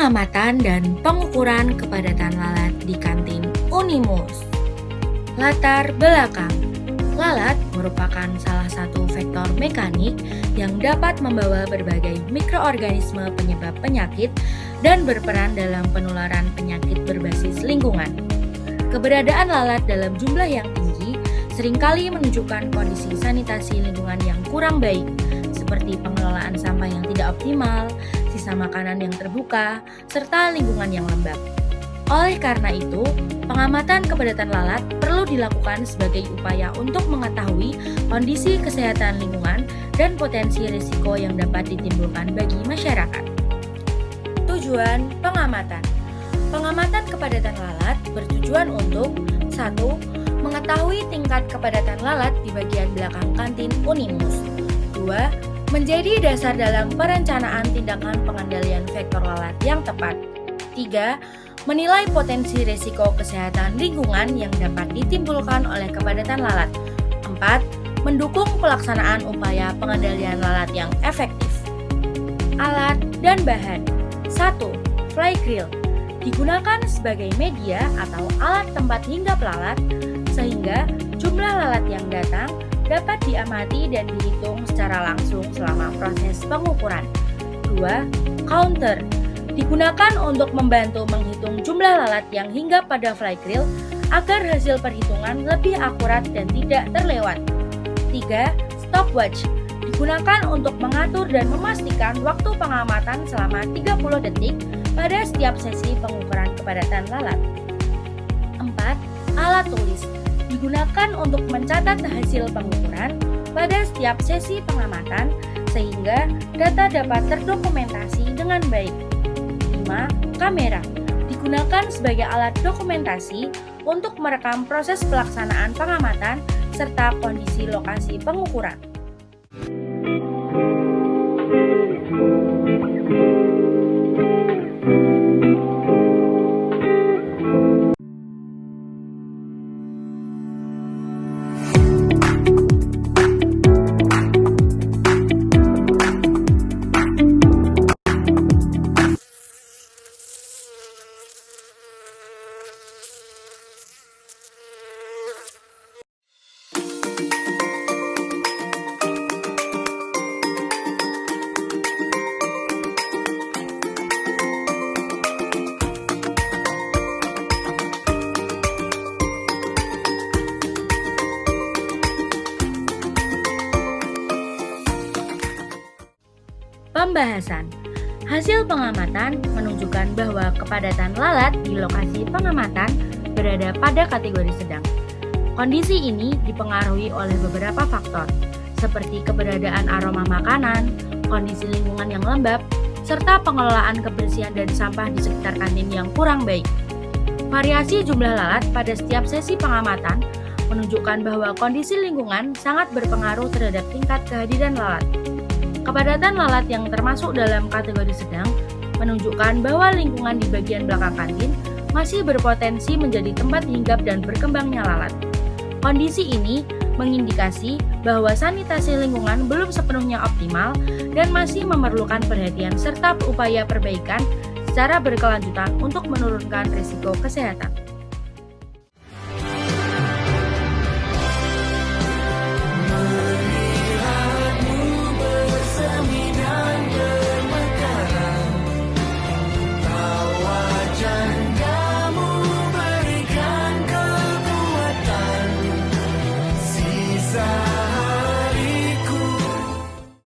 Pengamatan dan pengukuran kepadatan lalat di kantin Unimus. Latar belakang. Lalat merupakan salah satu vektor mekanik yang dapat membawa berbagai mikroorganisme penyebab penyakit dan berperan dalam penularan penyakit berbasis lingkungan. Keberadaan lalat dalam jumlah yang tinggi seringkali menunjukkan kondisi sanitasi lingkungan yang kurang baik, seperti pengelolaan sampah yang tidak optimal, sisa makanan yang terbuka, serta lingkungan yang lembab. Oleh karena itu, pengamatan kepadatan lalat perlu dilakukan sebagai upaya untuk mengetahui kondisi kesehatan lingkungan dan potensi risiko yang dapat ditimbulkan bagi masyarakat. Tujuan pengamatan. Pengamatan kepadatan lalat bertujuan untuk 1. Mengetahui tingkat kepadatan lalat di bagian belakang kantin Unimus. 2. Menjadi dasar dalam perencanaan tindakan pengendalian vektor lalat yang tepat. 3. Menilai potensi risiko kesehatan lingkungan yang dapat ditimbulkan oleh kepadatan lalat. 4. Mendukung pelaksanaan upaya pengendalian lalat yang efektif. Alat dan bahan. 1. Fly grill. Digunakan sebagai media atau alat tempat hinggap lalat, sehingga jumlah lalat yang datang dapat diamati dan dihitung secara langsung selama proses pengukuran. 2. Counter. Digunakan untuk membantu menghitung jumlah lalat yang hinggap pada fly grill agar hasil perhitungan lebih akurat dan tidak terlewat. 3. Stopwatch. Digunakan untuk mengatur dan memastikan waktu pengamatan selama 30 detik pada setiap sesi pengukuran kepadatan lalat. 4. Alat tulis. Digunakan untuk mencatat hasil pengukuran pada setiap sesi pengamatan sehingga data dapat terdokumentasi dengan baik. 5. Kamera. Digunakan sebagai alat dokumentasi untuk merekam proses pelaksanaan pengamatan serta kondisi lokasi pengukuran. Pembahasan. Hasil pengamatan menunjukkan bahwa kepadatan lalat di lokasi pengamatan berada pada kategori sedang. Kondisi ini dipengaruhi oleh beberapa faktor, seperti keberadaan aroma makanan, kondisi lingkungan yang lembab, serta pengelolaan kebersihan dan sampah di sekitar kantin yang kurang baik. Variasi jumlah lalat pada setiap sesi pengamatan menunjukkan bahwa kondisi lingkungan sangat berpengaruh terhadap tingkat kehadiran lalat. Kepadatan lalat yang termasuk dalam kategori sedang menunjukkan bahwa lingkungan di bagian belakang kantin masih berpotensi menjadi tempat hinggap dan berkembangnya lalat. Kondisi ini mengindikasi bahwa sanitasi lingkungan belum sepenuhnya optimal dan masih memerlukan perhatian serta upaya perbaikan secara berkelanjutan untuk menurunkan risiko kesehatan.